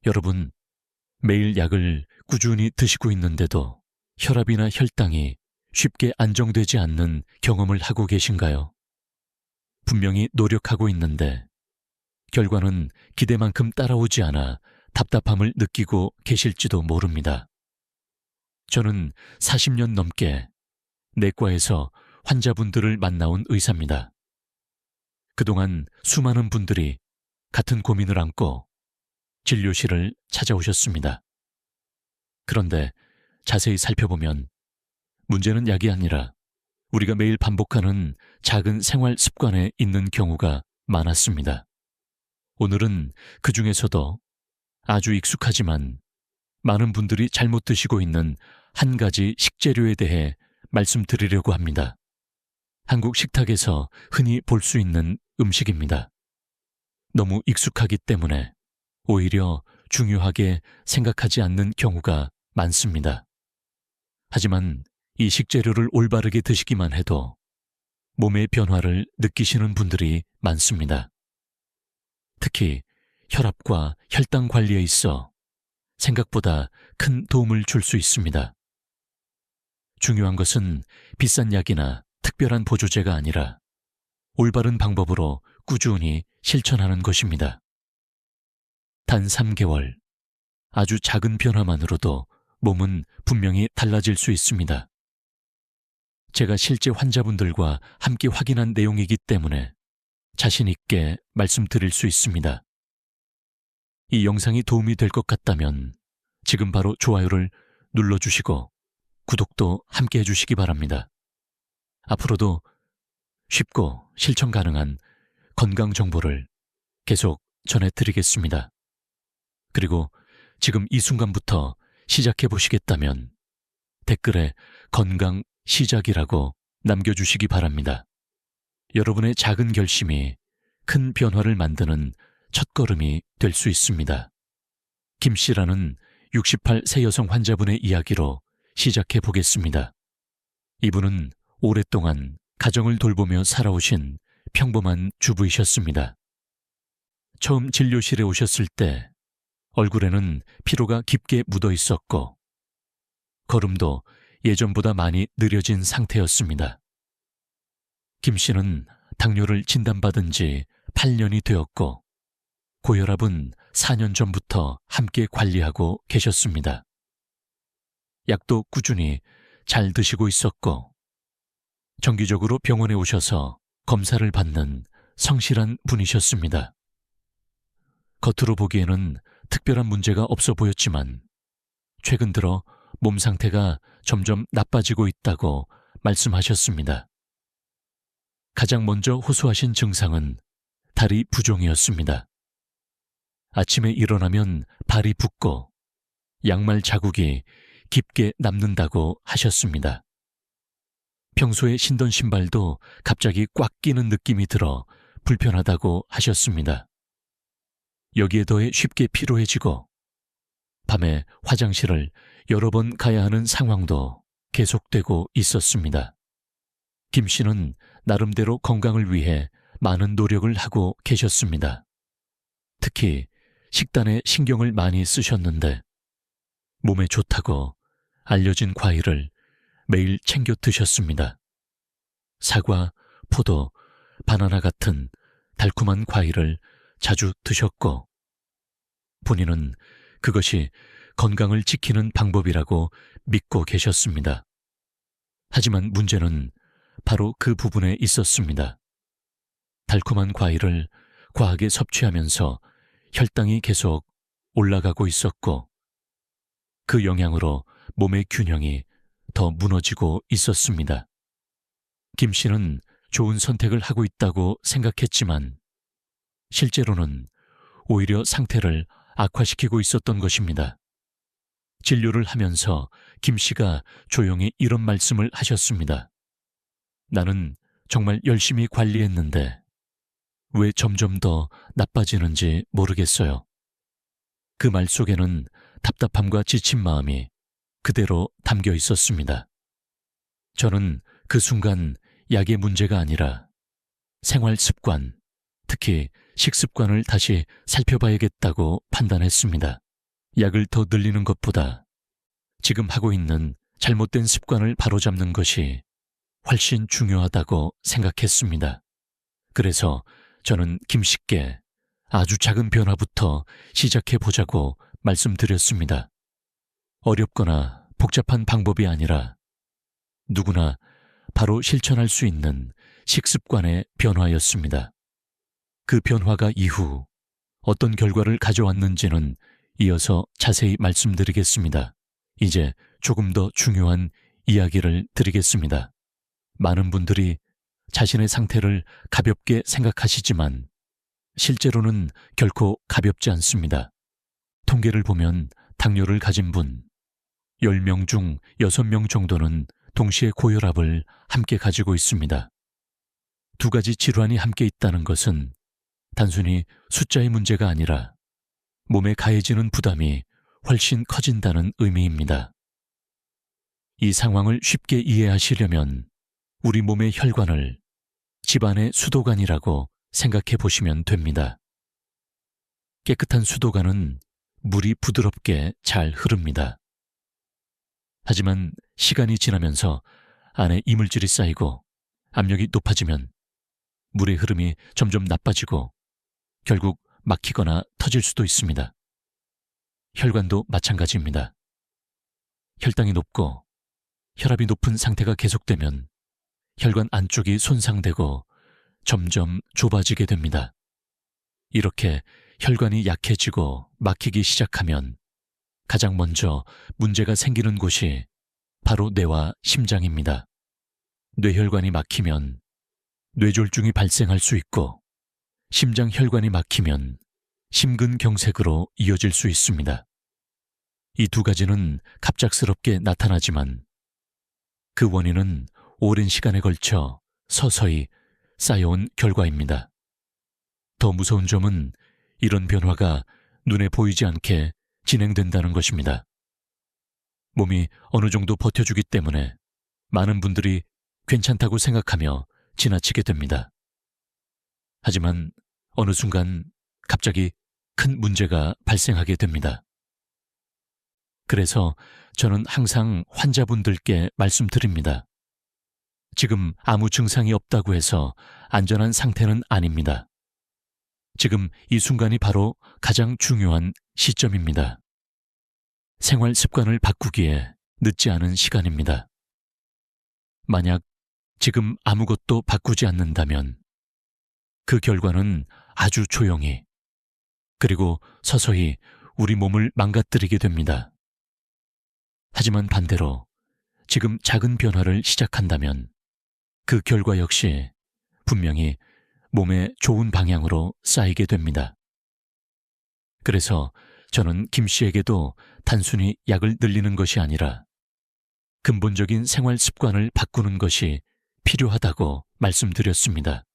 여러분, 매일 약을 꾸준히 드시고 있는데도 혈압이나 혈당이 쉽게 안정되지 않는 경험을 하고 계신가요? 분명히 노력하고 있는데 결과는 기대만큼 따라오지 않아 답답함을 느끼고 계실지도 모릅니다. 저는 40년 넘게 내과에서 환자분들을 만나온 의사입니다. 그동안 수많은 분들이 같은 고민을 안고 진료실을 찾아오셨습니다. 그런데 자세히 살펴보면 문제는 약이 아니라 우리가 매일 반복하는 작은 생활 습관에 있는 경우가 많았습니다. 오늘은 그 중에서도 아주 익숙하지만 많은 분들이 잘못 드시고 있는 한 가지 식재료에 대해 말씀드리려고 합니다. 한국 식탁에서 흔히 볼 수 있는 음식입니다. 너무 익숙하기 때문에 오히려 중요하게 생각하지 않는 경우가 많습니다. 하지만 이 식재료를 올바르게 드시기만 해도 몸의 변화를 느끼시는 분들이 많습니다. 특히 혈압과 혈당 관리에 있어 생각보다 큰 도움을 줄 수 있습니다. 중요한 것은 비싼 약이나 특별한 보조제가 아니라 올바른 방법으로 꾸준히 실천하는 것입니다. 단 3개월, 아주 작은 변화만으로도 몸은 분명히 달라질 수 있습니다. 제가 실제 환자분들과 함께 확인한 내용이기 때문에 자신 있게 말씀드릴 수 있습니다. 이 영상이 도움이 될 것 같다면 지금 바로 좋아요를 눌러주시고 구독도 함께 해주시기 바랍니다. 앞으로도 쉽고 실천 가능한 건강 정보를 계속 전해드리겠습니다. 그리고 지금 이 순간부터 시작해 보시겠다면 댓글에 건강 시작이라고 남겨주시기 바랍니다. 여러분의 작은 결심이 큰 변화를 만드는 첫걸음이 될 수 있습니다. 김 씨라는 68세 여성 환자분의 이야기로 시작해 보겠습니다. 이분은 오랫동안 가정을 돌보며 살아오신 평범한 주부이셨습니다. 처음 진료실에 오셨을 때 얼굴에는 피로가 깊게 묻어 있었고 걸음도 예전보다 많이 느려진 상태였습니다. 김 씨는 당뇨를 진단받은 지 8년이 되었고 고혈압은 4년 전부터 함께 관리하고 계셨습니다. 약도 꾸준히 잘 드시고 있었고 정기적으로 병원에 오셔서 검사를 받는 성실한 분이셨습니다. 겉으로 보기에는 특별한 문제가 없어 보였지만 최근 들어 몸 상태가 점점 나빠지고 있다고 말씀하셨습니다. 가장 먼저 호소하신 증상은 다리 부종이었습니다. 아침에 일어나면 발이 붓고 양말 자국이 깊게 남는다고 하셨습니다. 평소에 신던 신발도 갑자기 꽉 끼는 느낌이 들어 불편하다고 하셨습니다. 여기에 더해 쉽게 피로해지고 밤에 화장실을 여러 번 가야 하는 상황도 계속되고 있었습니다. 김 씨는 나름대로 건강을 위해 많은 노력을 하고 계셨습니다. 특히 식단에 신경을 많이 쓰셨는데 몸에 좋다고 알려진 과일을 매일 챙겨 드셨습니다. 사과, 포도, 바나나 같은 달콤한 과일을 자주 드셨고 본인은 그것이 건강을 지키는 방법이라고 믿고 계셨습니다. 하지만 문제는 바로 그 부분에 있었습니다. 달콤한 과일을 과하게 섭취하면서 혈당이 계속 올라가고 있었고 그 영향으로 몸의 균형이 더 무너지고 있었습니다. 김 씨는 좋은 선택을 하고 있다고 생각했지만 실제로는 오히려 상태를 악화시키고 있었던 것입니다. 진료를 하면서 김 씨가 조용히 이런 말씀을 하셨습니다. 나는 정말 열심히 관리했는데 왜 점점 더 나빠지는지 모르겠어요. 그 말 속에는 답답함과 지친 마음이 그대로 담겨 있었습니다. 저는 그 순간 약의 문제가 아니라 생활 습관, 특히 식습관을 다시 살펴봐야겠다고 판단했습니다. 약을 더 늘리는 것보다 지금 하고 있는 잘못된 습관을 바로잡는 것이 훨씬 중요하다고 생각했습니다. 그래서 저는 김 씨께 아주 작은 변화부터 시작해 보자고 말씀드렸습니다. 어렵거나 복잡한 방법이 아니라 누구나 바로 실천할 수 있는 식습관의 변화였습니다. 그 변화가 이후 어떤 결과를 가져왔는지는 이어서 자세히 말씀드리겠습니다. 이제 조금 더 중요한 이야기를 드리겠습니다. 많은 분들이 자신의 상태를 가볍게 생각하시지만 실제로는 결코 가볍지 않습니다. 통계를 보면 당뇨를 가진 분 10명 중 6명 정도는 동시에 고혈압을 함께 가지고 있습니다. 두 가지 질환이 함께 있다는 것은 단순히 숫자의 문제가 아니라 몸에 가해지는 부담이 훨씬 커진다는 의미입니다. 이 상황을 쉽게 이해하시려면 우리 몸의 혈관을 집안의 수도관이라고 생각해 보시면 됩니다. 깨끗한 수도관은 물이 부드럽게 잘 흐릅니다. 하지만 시간이 지나면서 안에 이물질이 쌓이고 압력이 높아지면 물의 흐름이 점점 나빠지고 결국 막히거나 터질 수도 있습니다. 혈관도 마찬가지입니다. 혈당이 높고 혈압이 높은 상태가 계속되면 혈관 안쪽이 손상되고 점점 좁아지게 됩니다. 이렇게 혈관이 약해지고 막히기 시작하면 가장 먼저 문제가 생기는 곳이 바로 뇌와 심장입니다. 뇌혈관이 막히면 뇌졸중이 발생할 수 있고 심장혈관이 막히면 심근경색으로 이어질 수 있습니다. 이 두 가지는 갑작스럽게 나타나지만 그 원인은 오랜 시간에 걸쳐 서서히 쌓여온 결과입니다. 더 무서운 점은 이런 변화가 눈에 보이지 않게 진행된다는 것입니다. 몸이 어느 정도 버텨주기 때문에 많은 분들이 괜찮다고 생각하며 지나치게 됩니다. 하지만 어느 순간 갑자기 큰 문제가 발생하게 됩니다. 그래서 저는 항상 환자분들께 말씀드립니다. 지금 아무 증상이 없다고 해서 안전한 상태는 아닙니다. 지금 이 순간이 바로 가장 중요한 시점입니다. 생활 습관을 바꾸기에 늦지 않은 시간입니다. 만약 지금 아무것도 바꾸지 않는다면 그 결과는 아주 조용히 그리고 서서히 우리 몸을 망가뜨리게 됩니다. 하지만 반대로 지금 작은 변화를 시작한다면 그 결과 역시 분명히 몸에 좋은 방향으로 쌓이게 됩니다. 그래서 저는 김 씨에게도 단순히 약을 늘리는 것이 아니라 근본적인 생활 습관을 바꾸는 것이 필요하다고 말씀드렸습니다.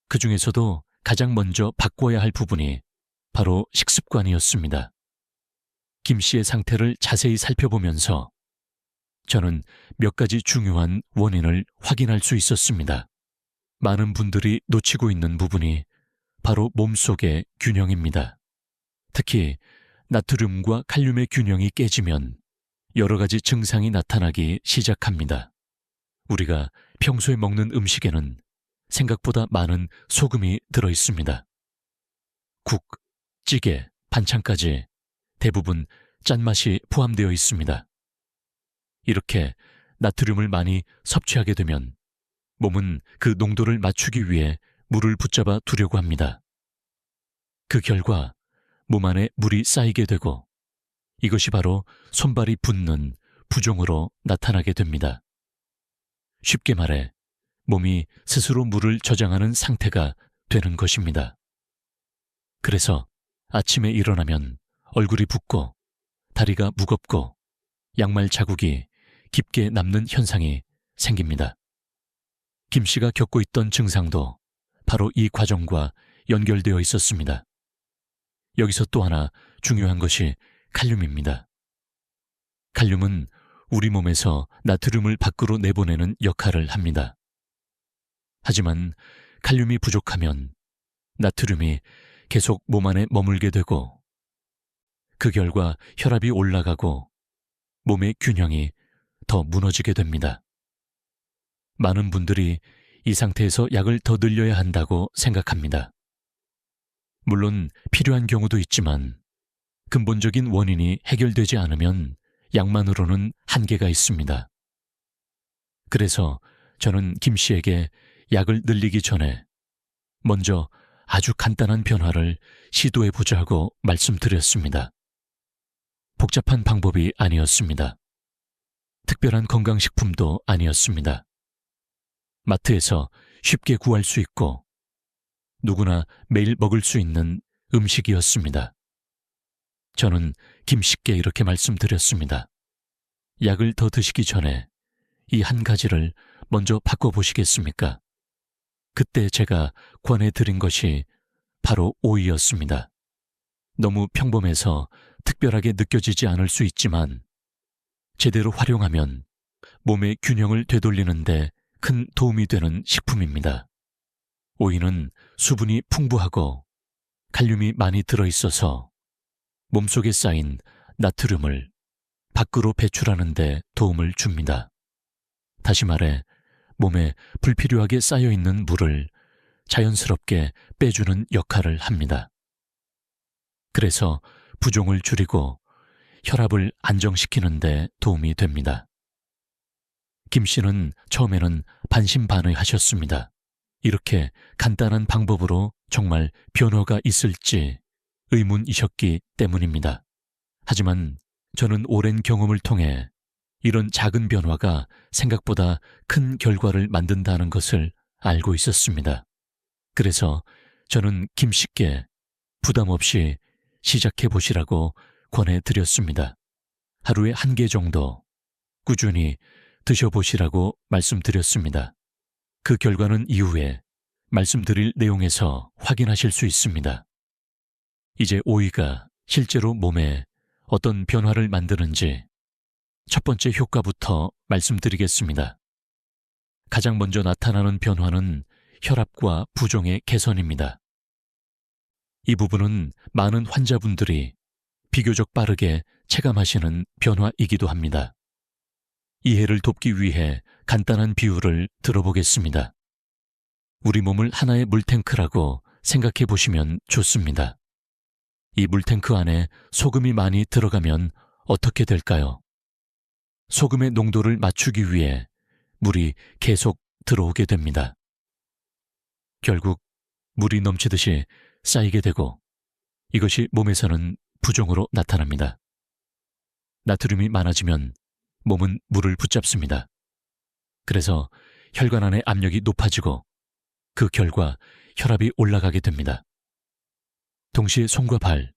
그 중에서도 가장 먼저 바꿔야 할 부분이 바로 식습관이었습니다. 김 씨의 상태를 자세히 살펴보면서 저는 몇 가지 중요한 원인을 확인할 수 있었습니다. 많은 분들이 놓치고 있는 부분이 바로 몸속의 균형입니다. 특히 나트륨과 칼륨의 균형이 깨지면 여러 가지 증상이 나타나기 시작합니다. 우리가 평소에 먹는 음식에는 생각보다 많은 소금이 들어 있습니다. 국, 찌개, 반찬까지 대부분 짠맛이 포함되어 있습니다. 이렇게 나트륨을 많이 섭취하게 되면 몸은 그 농도를 맞추기 위해 물을 붙잡아 두려고 합니다. 그 결과 몸 안에 물이 쌓이게 되고 이것이 바로 손발이 붓는 부종으로 나타나게 됩니다. 쉽게 말해 몸이 스스로 물을 저장하는 상태가 되는 것입니다. 그래서 아침에 일어나면 얼굴이 붓고 다리가 무겁고 양말 자국이 깊게 남는 현상이 생깁니다. 김 씨가 겪고 있던 증상도 바로 이 과정과 연결되어 있었습니다. 여기서 또 하나 중요한 것이 칼륨입니다. 칼륨은 우리 몸에서 나트륨을 밖으로 내보내는 역할을 합니다. 하지만 칼륨이 부족하면 나트륨이 계속 몸 안에 머물게 되고 그 결과 혈압이 올라가고 몸의 균형이 더 무너지게 됩니다. 많은 분들이 이 상태에서 약을 더 늘려야 한다고 생각합니다. 물론 필요한 경우도 있지만 근본적인 원인이 해결되지 않으면 약만으로는 한계가 있습니다. 그래서 저는 김 씨에게 약을 늘리기 전에 먼저 아주 간단한 변화를 시도해 보자고 말씀드렸습니다. 복잡한 방법이 아니었습니다. 특별한 건강식품도 아니었습니다. 마트에서 쉽게 구할 수 있고 누구나 매일 먹을 수 있는 음식이었습니다. 저는 김 씨께 이렇게 말씀드렸습니다. 약을 더 드시기 전에 이 한 가지를 먼저 바꿔보시겠습니까? 그때 제가 권해드린 것이 바로 오이였습니다. 너무 평범해서 특별하게 느껴지지 않을 수 있지만 제대로 활용하면 몸의 균형을 되돌리는 데 큰 도움이 되는 식품입니다. 오이는 수분이 풍부하고 칼륨이 많이 들어있어서 몸속에 쌓인 나트륨을 밖으로 배출하는 데 도움을 줍니다. 다시 말해 몸에 불필요하게 쌓여있는 물을 자연스럽게 빼주는 역할을 합니다. 그래서 부종을 줄이고 혈압을 안정시키는 데 도움이 됩니다. 김 씨는 처음에는 반신반의하셨습니다. 이렇게 간단한 방법으로 정말 변화가 있을지 의문이셨기 때문입니다. 하지만 저는 오랜 경험을 통해 이런 작은 변화가 생각보다 큰 결과를 만든다는 것을 알고 있었습니다. 그래서 저는 김 씨께 부담 없이 시작해 보시라고 권해드렸습니다. 하루에 1개 정도 꾸준히 드셔보시라고 말씀드렸습니다. 그 결과는 이후에 말씀드릴 내용에서 확인하실 수 있습니다. 이제 오이가 실제로 몸에 어떤 변화를 만드는지 첫 번째 효과부터 말씀드리겠습니다. 가장 먼저 나타나는 변화는 혈압과 부종의 개선입니다. 이 부분은 많은 환자분들이 비교적 빠르게 체감하시는 변화이기도 합니다. 이해를 돕기 위해 간단한 비유를 들어보겠습니다. 우리 몸을 하나의 물탱크라고 생각해 보시면 좋습니다. 이 물탱크 안에 소금이 많이 들어가면 어떻게 될까요? 소금의 농도를 맞추기 위해 물이 계속 들어오게 됩니다. 결국 물이 넘치듯이 쌓이게 되고 이것이 몸에서는 부종으로 나타납니다. 나트륨이 많아지면 몸은 물을 붙잡습니다. 그래서 혈관 안의 압력이 높아지고 그 결과 혈압이 올라가게 됩니다. 동시에 손과 발,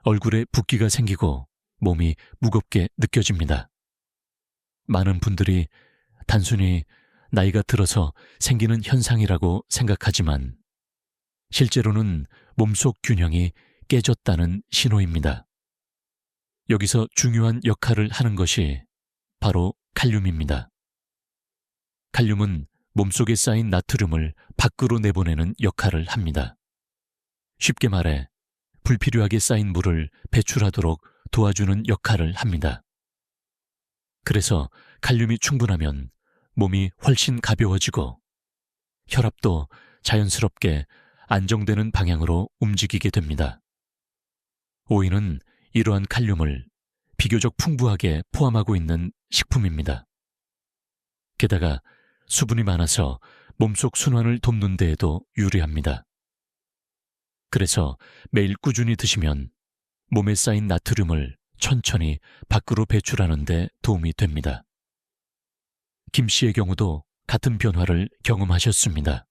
얼굴에 붓기가 생기고 몸이 무겁게 느껴집니다. 많은 분들이 단순히 나이가 들어서 생기는 현상이라고 생각하지만 실제로는 몸속 균형이 깨졌다는 신호입니다. 여기서 중요한 역할을 하는 것이 바로 칼륨입니다. 칼륨은 몸속에 쌓인 나트륨을 밖으로 내보내는 역할을 합니다. 쉽게 말해 불필요하게 쌓인 물을 배출하도록 도와주는 역할을 합니다. 그래서 칼륨이 충분하면 몸이 훨씬 가벼워지고 혈압도 자연스럽게 안정되는 방향으로 움직이게 됩니다. 오이는 이러한 칼륨을 비교적 풍부하게 포함하고 있는 식품입니다. 게다가 수분이 많아서 몸속 순환을 돕는 데에도 유리합니다. 그래서 매일 꾸준히 드시면 몸에 쌓인 나트륨을 천천히 밖으로 배출하는 데 도움이 됩니다. 김 씨의 경우도 같은 변화를 경험하셨습니다.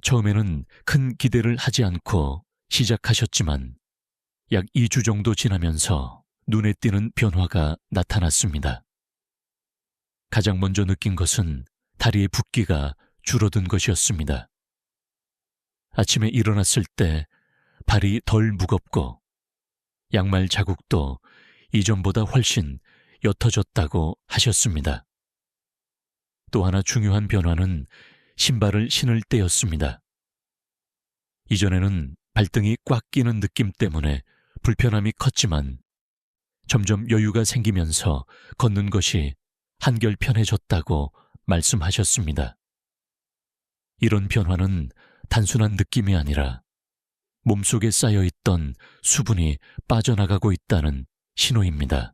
처음에는 큰 기대를 하지 않고 시작하셨지만 약 2주 정도 지나면서 눈에 띄는 변화가 나타났습니다. 가장 먼저 느낀 것은 다리의 붓기가 줄어든 것이었습니다. 아침에 일어났을 때 발이 덜 무겁고 양말 자국도 이전보다 훨씬 옅어졌다고 하셨습니다. 또 하나 중요한 변화는 신발을 신을 때였습니다. 이전에는 발등이 꽉 끼는 느낌 때문에 불편함이 컸지만 점점 여유가 생기면서 걷는 것이 한결 편해졌다고 말씀하셨습니다. 이런 변화는 단순한 느낌이 아니라 몸속에 쌓여있던 수분이 빠져나가고 있다는 신호입니다.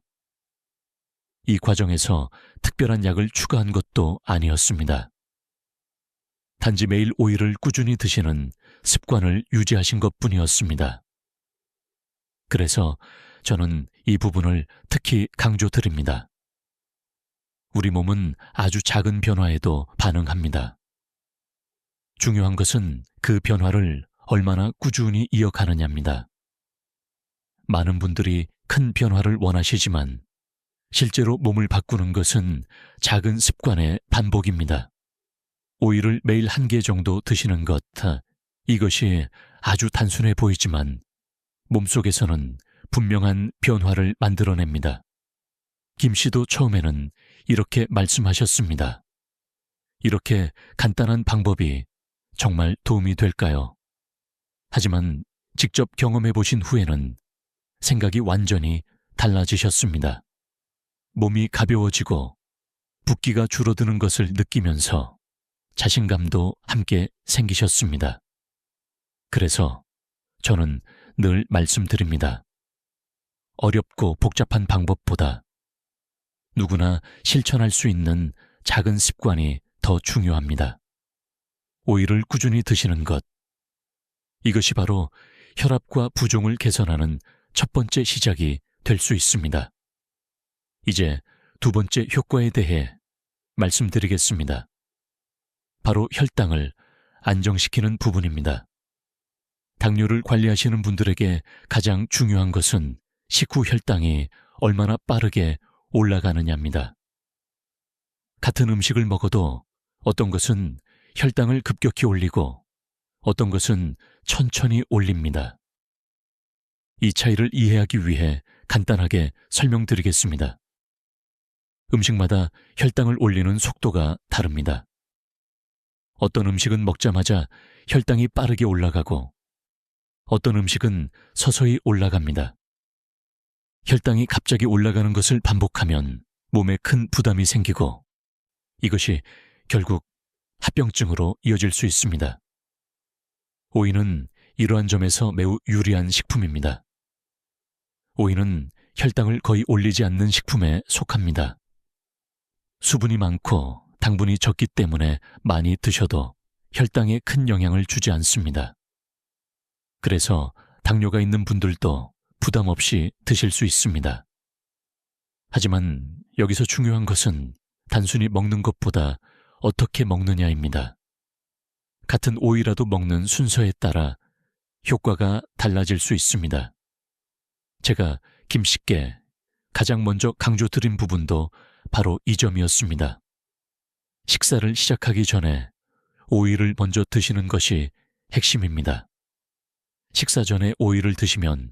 이 과정에서 특별한 약을 추가한 것도 아니었습니다. 단지 매일 오이를 꾸준히 드시는 습관을 유지하신 것뿐이었습니다. 그래서 저는 이 부분을 특히 강조드립니다. 우리 몸은 아주 작은 변화에도 반응합니다. 중요한 것은 그 변화를 얼마나 꾸준히 이어가느냐입니다. 많은 분들이 큰 변화를 원하시지만 실제로 몸을 바꾸는 것은 작은 습관의 반복입니다. 오이를 매일 1개 정도 드시는 것, 이것이 아주 단순해 보이지만 몸속에서는 분명한 변화를 만들어냅니다. 김 씨도 처음에는 이렇게 말씀하셨습니다. 이렇게 간단한 방법이 정말 도움이 될까요? 하지만 직접 경험해 보신 후에는 생각이 완전히 달라지셨습니다. 몸이 가벼워지고 붓기가 줄어드는 것을 느끼면서 자신감도 함께 생기셨습니다. 그래서 저는 늘 말씀드립니다. 어렵고 복잡한 방법보다 누구나 실천할 수 있는 작은 습관이 더 중요합니다. 오이를 꾸준히 드시는 것, 이것이 바로 혈압과 부종을 개선하는 첫 번째 시작이 될 수 있습니다. 이제 2번째 효과에 대해 말씀드리겠습니다. 바로 혈당을 안정시키는 부분입니다. 당뇨를 관리하시는 분들에게 가장 중요한 것은 식후 혈당이 얼마나 빠르게 올라가느냐입니다. 같은 음식을 먹어도 어떤 것은 혈당을 급격히 올리고 어떤 것은 천천히 올립니다. 이 차이를 이해하기 위해 간단하게 설명드리겠습니다. 음식마다 혈당을 올리는 속도가 다릅니다. 어떤 음식은 먹자마자 혈당이 빠르게 올라가고 어떤 음식은 서서히 올라갑니다. 혈당이 갑자기 올라가는 것을 반복하면 몸에 큰 부담이 생기고 이것이 결국 합병증으로 이어질 수 있습니다. 오이는 이러한 점에서 매우 유리한 식품입니다. 오이는 혈당을 거의 올리지 않는 식품에 속합니다. 수분이 많고 당분이 적기 때문에 많이 드셔도 혈당에 큰 영향을 주지 않습니다. 그래서 당뇨가 있는 분들도 부담 없이 드실 수 있습니다. 하지만 여기서 중요한 것은 단순히 먹는 것보다 어떻게 먹느냐입니다. 같은 오이라도 먹는 순서에 따라 효과가 달라질 수 있습니다. 제가 김 씨께 가장 먼저 강조드린 부분도 바로 이 점이었습니다. 식사를 시작하기 전에 오이를 먼저 드시는 것이 핵심입니다. 식사 전에 오이를 드시면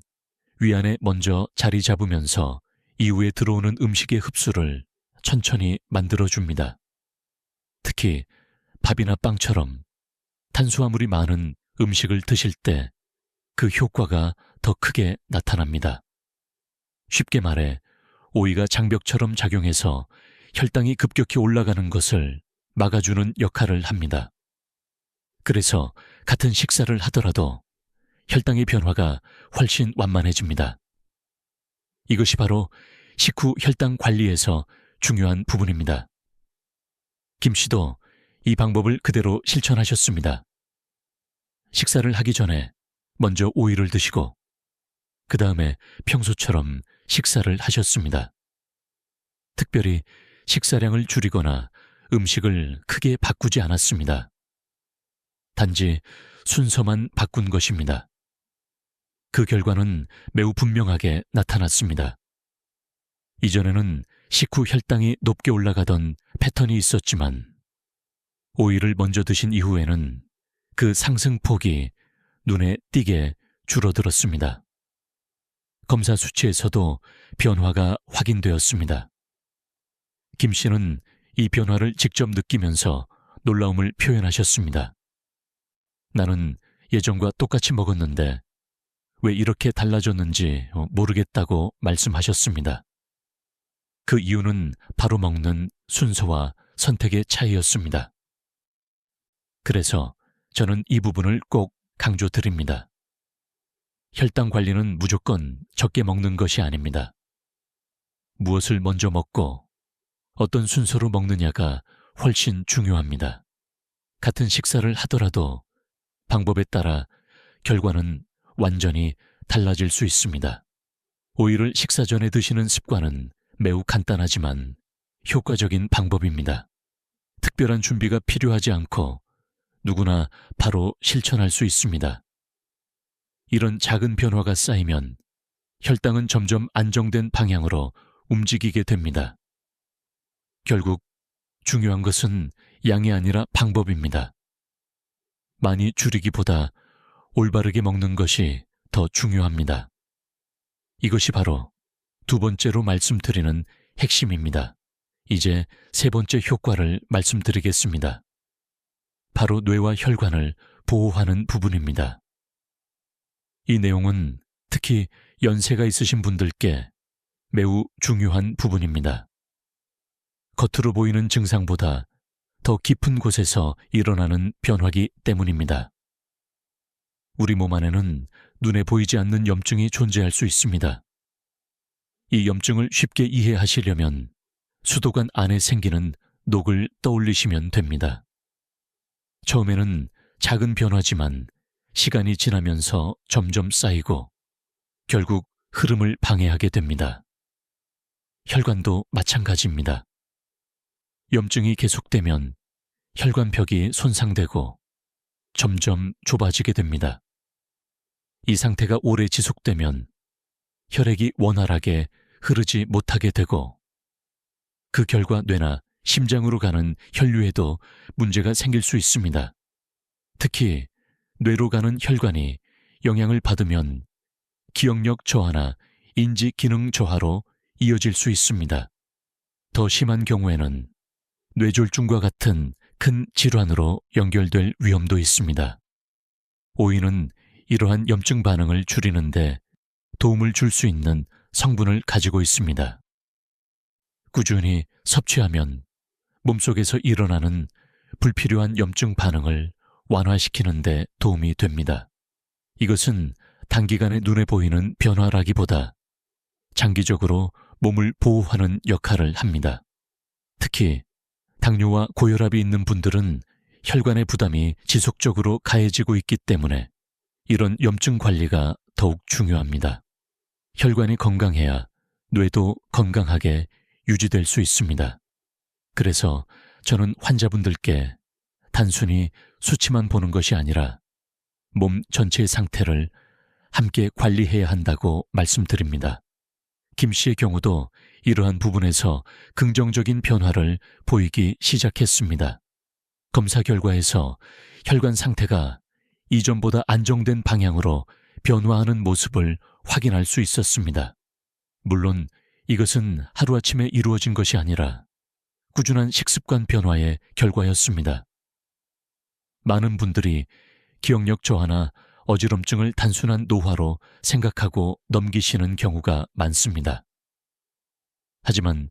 위안에 먼저 자리 잡으면서 이후에 들어오는 음식의 흡수를 천천히 만들어줍니다. 특히 밥이나 빵처럼 탄수화물이 많은 음식을 드실 때 그 효과가 더 크게 나타납니다. 쉽게 말해 오이가 장벽처럼 작용해서 혈당이 급격히 올라가는 것을 막아주는 역할을 합니다. 그래서 같은 식사를 하더라도 혈당의 변화가 훨씬 완만해집니다. 이것이 바로 식후 혈당 관리에서 중요한 부분입니다. 김 씨도 이 방법을 그대로 실천하셨습니다. 식사를 하기 전에 먼저 오이를 드시고 그 다음에 평소처럼 식사를 하셨습니다. 특별히 식사량을 줄이거나 음식을 크게 바꾸지 않았습니다. 단지 순서만 바꾼 것입니다. 그 결과는 매우 분명하게 나타났습니다. 이전에는 식후 혈당이 높게 올라가던 패턴이 있었지만 오이를 먼저 드신 이후에는 그 상승폭이 눈에 띄게 줄어들었습니다. 검사 수치에서도 변화가 확인되었습니다. 김 씨는 이 변화를 직접 느끼면서 놀라움을 표현하셨습니다. 나는 예전과 똑같이 먹었는데 왜 이렇게 달라졌는지 모르겠다고 말씀하셨습니다. 그 이유는 바로 먹는 순서와 선택의 차이였습니다. 그래서 저는 이 부분을 꼭 강조드립니다. 혈당 관리는 무조건 적게 먹는 것이 아닙니다. 무엇을 먼저 먹고 어떤 순서로 먹느냐가 훨씬 중요합니다. 같은 식사를 하더라도 방법에 따라 결과는 완전히 달라질 수 있습니다. 오이를 식사 전에 드시는 습관은 매우 간단하지만 효과적인 방법입니다. 특별한 준비가 필요하지 않고 누구나 바로 실천할 수 있습니다. 이런 작은 변화가 쌓이면 혈당은 점점 안정된 방향으로 움직이게 됩니다. 결국 중요한 것은 양이 아니라 방법입니다. 많이 줄이기보다 올바르게 먹는 것이 더 중요합니다. 이것이 바로 두 번째로 말씀드리는 핵심입니다. 이제 세 번째 효과를 말씀드리겠습니다. 바로 뇌와 혈관을 보호하는 부분입니다. 이 내용은 특히 연세가 있으신 분들께 매우 중요한 부분입니다. 겉으로 보이는 증상보다 더 깊은 곳에서 일어나는 변화이기 때문입니다. 우리 몸 안에는 눈에 보이지 않는 염증이 존재할 수 있습니다. 이 염증을 쉽게 이해하시려면 수도관 안에 생기는 녹을 떠올리시면 됩니다. 처음에는 작은 변화지만 시간이 지나면서 점점 쌓이고 결국 흐름을 방해하게 됩니다. 혈관도 마찬가지입니다. 염증이 계속되면 혈관벽이 손상되고 점점 좁아지게 됩니다. 이 상태가 오래 지속되면 혈액이 원활하게 흐르지 못하게 되고 그 결과 뇌나 심장으로 가는 혈류에도 문제가 생길 수 있습니다. 특히 뇌로 가는 혈관이 영향을 받으면 기억력 저하나 인지 기능 저하로 이어질 수 있습니다. 더 심한 경우에는 뇌졸중과 같은 큰 질환으로 연결될 위험도 있습니다. 오이는 이러한 염증 반응을 줄이는데 도움을 줄 수 있는 성분을 가지고 있습니다. 꾸준히 섭취하면 몸속에서 일어나는 불필요한 염증 반응을 완화시키는 데 도움이 됩니다. 이것은 단기간에 눈에 보이는 변화라기보다 장기적으로 몸을 보호하는 역할을 합니다. 특히 당뇨와 고혈압이 있는 분들은 혈관의 부담이 지속적으로 가해지고 있기 때문에 이런 염증 관리가 더욱 중요합니다. 혈관이 건강해야 뇌도 건강하게 유지될 수 있습니다. 그래서 저는 환자분들께 단순히 수치만 보는 것이 아니라 몸 전체의 상태를 함께 관리해야 한다고 말씀드립니다. 김 씨의 경우도 이러한 부분에서 긍정적인 변화를 보이기 시작했습니다. 검사 결과에서 혈관 상태가 이전보다 안정된 방향으로 변화하는 모습을 확인할 수 있었습니다. 물론 이것은 하루아침에 이루어진 것이 아니라 꾸준한 식습관 변화의 결과였습니다. 많은 분들이 기억력 저하나 어지럼증을 단순한 노화로 생각하고 넘기시는 경우가 많습니다. 하지만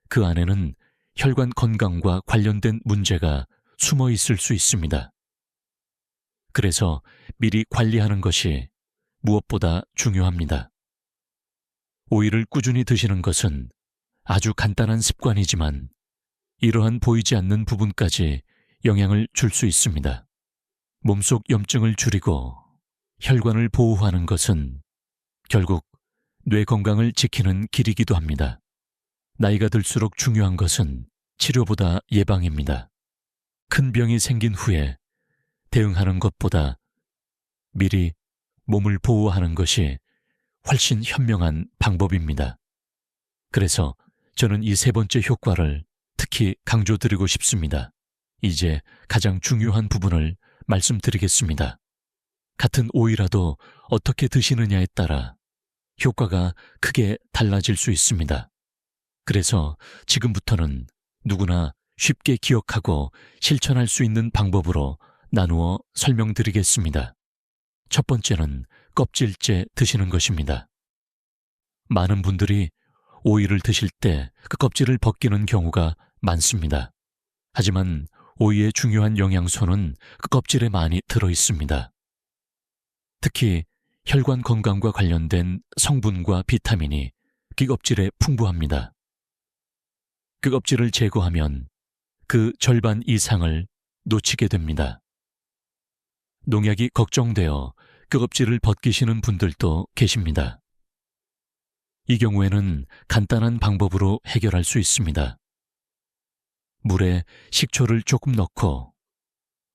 그 안에는 혈관 건강과 관련된 문제가 숨어 있을 수 있습니다. 그래서 미리 관리하는 것이 무엇보다 중요합니다. 오이를 꾸준히 드시는 것은 아주 간단한 습관이지만 이러한 보이지 않는 부분까지 영향을 줄 수 있습니다. 몸속 염증을 줄이고 혈관을 보호하는 것은 결국 뇌 건강을 지키는 길이기도 합니다. 나이가 들수록 중요한 것은 치료보다 예방입니다. 큰 병이 생긴 후에 대응하는 것보다 미리 몸을 보호하는 것이 훨씬 현명한 방법입니다. 그래서 저는 이 세 번째 효과를 특히 강조드리고 싶습니다. 이제 가장 중요한 부분을 말씀드리겠습니다. 같은 오이라도 어떻게 드시느냐에 따라 효과가 크게 달라질 수 있습니다. 그래서 지금부터는 누구나 쉽게 기억하고 실천할 수 있는 방법으로 나누어 설명드리겠습니다. 첫 번째는 껍질째 드시는 것입니다. 많은 분들이 오이를 드실 때 그 껍질을 벗기는 경우가 많습니다. 하지만 오이의 중요한 영양소는 그 껍질에 많이 들어 있습니다. 특히 혈관 건강과 관련된 성분과 비타민이 그 껍질에 풍부합니다. 그 껍질을 제거하면 그 절반 이상을 놓치게 됩니다. 농약이 걱정되어 그 껍질을 벗기시는 분들도 계십니다. 이 경우에는 간단한 방법으로 해결할 수 있습니다. 물에 식초를 조금 넣고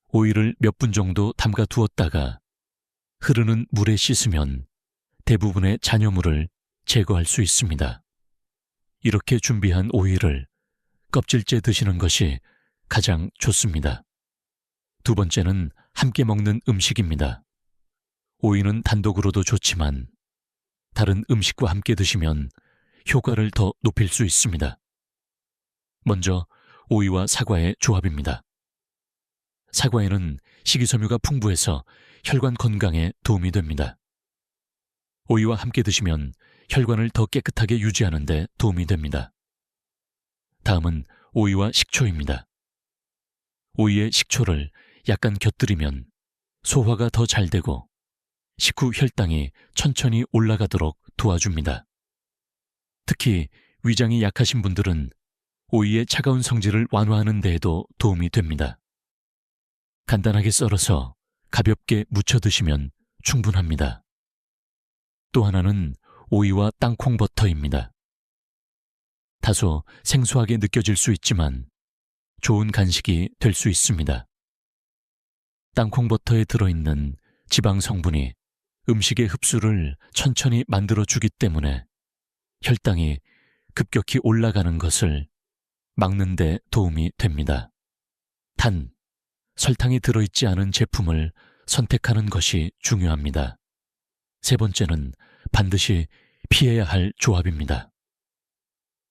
오이를 몇 분 정도 담가 두었다가 흐르는 물에 씻으면 대부분의 잔여물을 제거할 수 있습니다. 이렇게 준비한 오이를 껍질째 드시는 것이 가장 좋습니다. 두 번째는 함께 먹는 음식입니다. 오이는 단독으로도 좋지만 다른 음식과 함께 드시면 효과를 더 높일 수 있습니다. 먼저 오이와 사과의 조합입니다. 사과에는 식이섬유가 풍부해서 혈관 건강에 도움이 됩니다. 오이와 함께 드시면 혈관을 더 깨끗하게 유지하는 데 도움이 됩니다. 다음은 오이와 식초입니다. 오이에 식초를 약간 곁들이면 소화가 더 잘 되고 식후 혈당이 천천히 올라가도록 도와줍니다. 특히 위장이 약하신 분들은 오이의 차가운 성질을 완화하는 데에도 도움이 됩니다. 간단하게 썰어서 가볍게 무쳐 드시면 충분합니다. 또 하나는 오이와 땅콩버터입니다. 다소 생소하게 느껴질 수 있지만 좋은 간식이 될 수 있습니다. 땅콩버터에 들어있는 지방 성분이 음식의 흡수를 천천히 만들어주기 때문에 혈당이 급격히 올라가는 것을 막는 데 도움이 됩니다. 단, 설탕이 들어있지 않은 제품을 선택하는 것이 중요합니다. 세 번째는 반드시 피해야 할 조합입니다.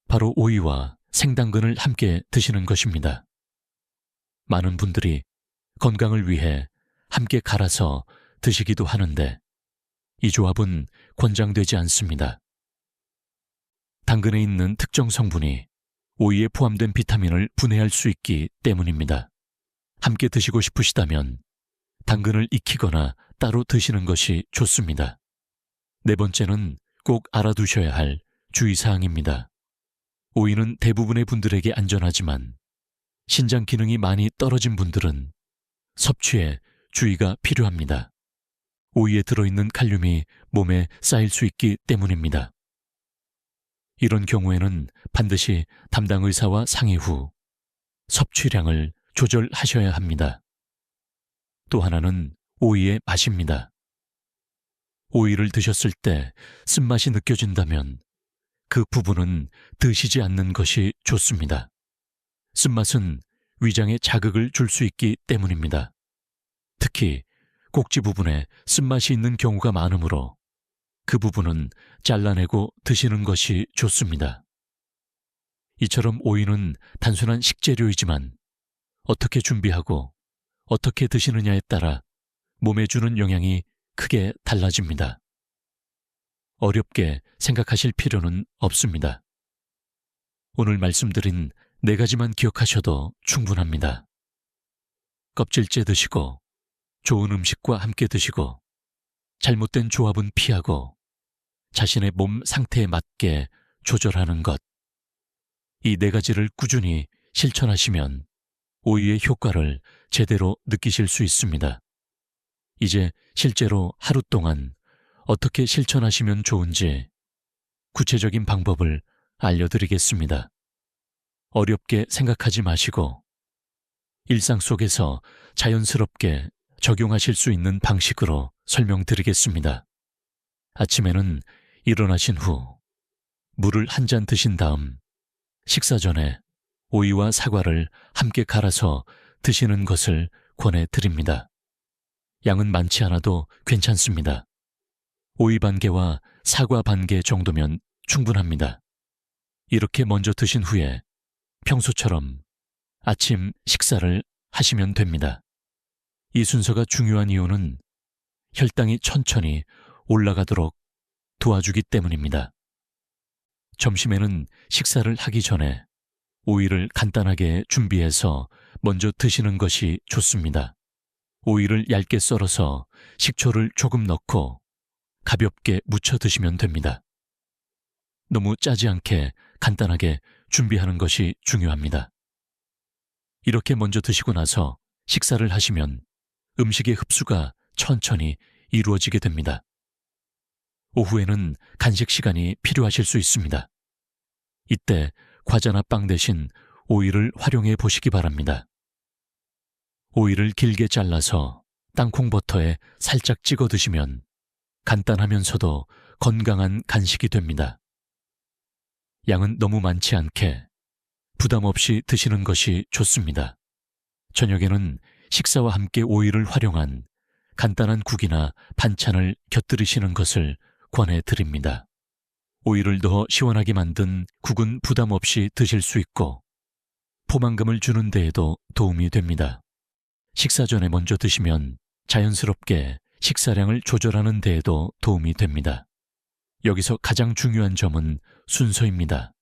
바로 오이와 생당근을 함께 드시는 것입니다. 많은 분들이 건강을 위해 함께 갈아서 드시기도 하는데 이 조합은 권장되지 않습니다. 당근에 있는 특정 성분이 오이에 포함된 비타민을 분해할 수 있기 때문입니다. 함께 드시고 싶으시다면 당근을 익히거나 따로 드시는 것이 좋습니다. 네 번째는 꼭 알아두셔야 할 주의사항입니다. 오이는 대부분의 분들에게 안전하지만 신장 기능이 많이 떨어진 분들은 섭취에 주의가 필요합니다. 오이에 들어있는 칼륨이 몸에 쌓일 수 있기 때문입니다. 이런 경우에는 반드시 담당 의사와 상의 후 섭취량을 조절하셔야 합니다. 또 하나는 오이의 맛입니다. 오이를 드셨을 때 쓴맛이 느껴진다면 그 부분은 드시지 않는 것이 좋습니다. 쓴맛은 위장에 자극을 줄 수 있기 때문입니다. 특히 꼭지 부분에 쓴맛이 있는 경우가 많으므로 그 부분은 잘라내고 드시는 것이 좋습니다. 이처럼 오이는 단순한 식재료이지만 어떻게 준비하고 어떻게 드시느냐에 따라 몸에 주는 영향이 크게 달라집니다. 어렵게 생각하실 필요는 없습니다. 오늘 말씀드린 4가지만 기억하셔도 충분합니다. 껍질째 드시고 좋은 음식과 함께 드시고 잘못된 조합은 피하고 자신의 몸 상태에 맞게 조절하는 것. 이 4가지를 꾸준히 실천하시면 오이의 효과를 제대로 느끼실 수 있습니다. 이제 실제로 하루 동안 어떻게 실천하시면 좋은지 구체적인 방법을 알려드리겠습니다. 어렵게 생각하지 마시고 일상 속에서 자연스럽게 적용하실 수 있는 방식으로 설명드리겠습니다. 아침에는 일어나신 후 물을 한 잔 드신 다음 식사 전에 오이와 사과를 함께 갈아서 드시는 것을 권해드립니다. 양은 많지 않아도 괜찮습니다. 오이 반 개와 사과 반 개 정도면 충분합니다. 이렇게 먼저 드신 후에 평소처럼 아침 식사를 하시면 됩니다. 이 순서가 중요한 이유는 혈당이 천천히 올라가도록 도와주기 때문입니다. 점심에는 식사를 하기 전에 오이를 간단하게 준비해서 먼저 드시는 것이 좋습니다. 오이를 얇게 썰어서 식초를 조금 넣고 가볍게 무쳐 드시면 됩니다. 너무 짜지 않게 간단하게 준비하는 것이 중요합니다. 이렇게 먼저 드시고 나서 식사를 하시면 음식의 흡수가 천천히 이루어지게 됩니다. 오후에는 간식 시간이 필요하실 수 있습니다. 이때 과자나 빵 대신 오이를 활용해 보시기 바랍니다. 오이를 길게 잘라서 땅콩버터에 살짝 찍어 드시면 간단하면서도 건강한 간식이 됩니다. 양은 너무 많지 않게 부담 없이 드시는 것이 좋습니다. 저녁에는 식사와 함께 오이를 활용한 간단한 국이나 반찬을 곁들이시는 것을 권해드립니다. 오이를 넣어 시원하게 만든 국은 부담 없이 드실 수 있고 포만감을 주는 데에도 도움이 됩니다. 식사 전에 먼저 드시면 자연스럽게 식사량을 조절하는 데에도 도움이 됩니다. 여기서 가장 중요한 점은 순서입니다.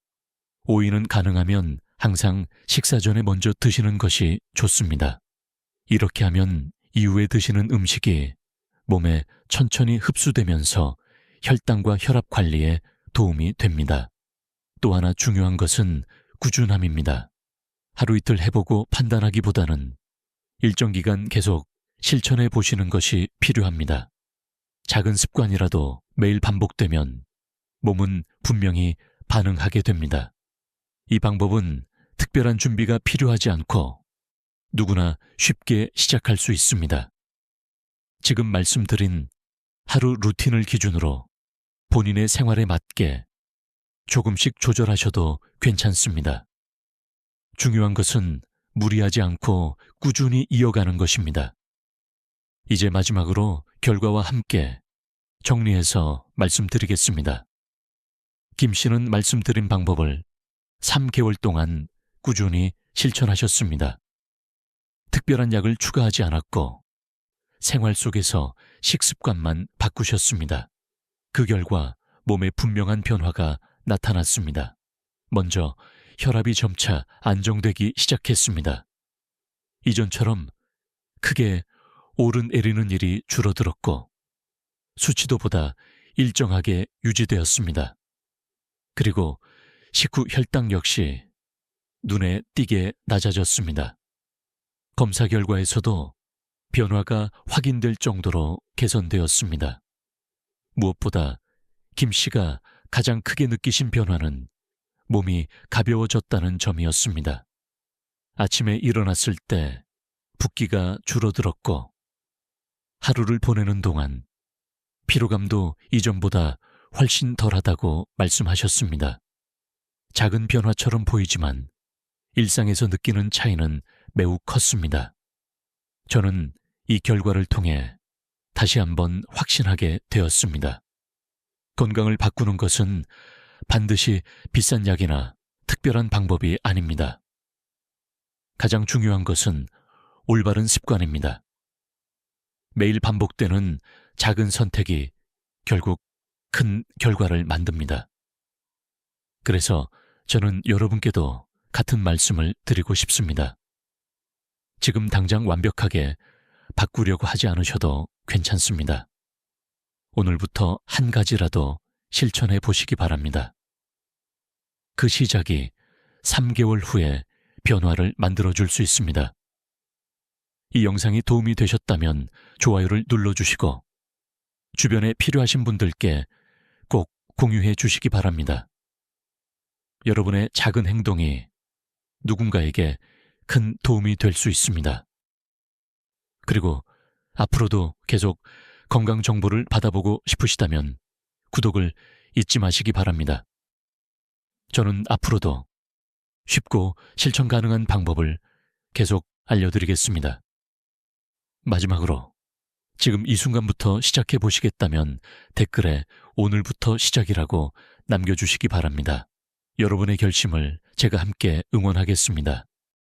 오이는 가능하면 항상 식사 전에 먼저 드시는 것이 좋습니다. 이렇게 하면 이후에 드시는 음식이 몸에 천천히 흡수되면서 혈당과 혈압 관리에 도움이 됩니다. 또 하나 중요한 것은 꾸준함입니다. 하루 이틀 해보고 판단하기보다는 일정 기간 계속 실천해 보시는 것이 필요합니다. 작은 습관이라도 매일 반복되면 몸은 분명히 반응하게 됩니다. 이 방법은 특별한 준비가 필요하지 않고 누구나 쉽게 시작할 수 있습니다. 지금 말씀드린 하루 루틴을 기준으로 본인의 생활에 맞게 조금씩 조절하셔도 괜찮습니다. 중요한 것은 무리하지 않고 꾸준히 이어가는 것입니다. 이제 마지막으로 결과와 함께 정리해서 말씀드리겠습니다. 김 씨는 말씀드린 방법을 3개월 동안 꾸준히 실천하셨습니다. 특별한 약을 추가하지 않았고 생활 속에서 식습관만 바꾸셨습니다. 그 결과 몸에 분명한 변화가 나타났습니다. 먼저 혈압이 점차 안정되기 시작했습니다. 이전처럼 크게 오르내리는 일이 줄어들었고 수치도보다 일정하게 유지되었습니다. 그리고 식후 혈당 역시 눈에 띄게 낮아졌습니다. 검사 결과에서도 변화가 확인될 정도로 개선되었습니다. 무엇보다 김 씨가 가장 크게 느끼신 변화는 몸이 가벼워졌다는 점이었습니다. 아침에 일어났을 때 붓기가 줄어들었고 하루를 보내는 동안 피로감도 이전보다 훨씬 덜하다고 말씀하셨습니다. 작은 변화처럼 보이지만 일상에서 느끼는 차이는 매우 컸습니다. 저는 이 결과를 통해 다시 한번 확신하게 되었습니다. 건강을 바꾸는 것은 반드시 비싼 약이나 특별한 방법이 아닙니다. 가장 중요한 것은 올바른 습관입니다. 매일 반복되는 작은 선택이 결국 큰 결과를 만듭니다. 그래서 저는 여러분께도 같은 말씀을 드리고 싶습니다. 지금 당장 완벽하게 바꾸려고 하지 않으셔도 괜찮습니다. 오늘부터 한 가지라도 실천해 보시기 바랍니다. 그 시작이 3개월 후에 변화를 만들어줄 수 있습니다. 이 영상이 도움이 되셨다면 좋아요를 눌러주시고 주변에 필요하신 분들께 꼭 공유해 주시기 바랍니다. 여러분의 작은 행동이 누군가에게 큰 도움이 될 수 있습니다. 그리고 앞으로도 계속 건강 정보를 받아보고 싶으시다면 구독을 잊지 마시기 바랍니다. 저는 앞으로도 쉽고 실천 가능한 방법을 계속 알려드리겠습니다. 마지막으로 지금 이 순간부터 시작해 보시겠다면 댓글에 오늘부터 시작이라고 남겨주시기 바랍니다. 여러분의 결심을 제가 함께 응원하겠습니다.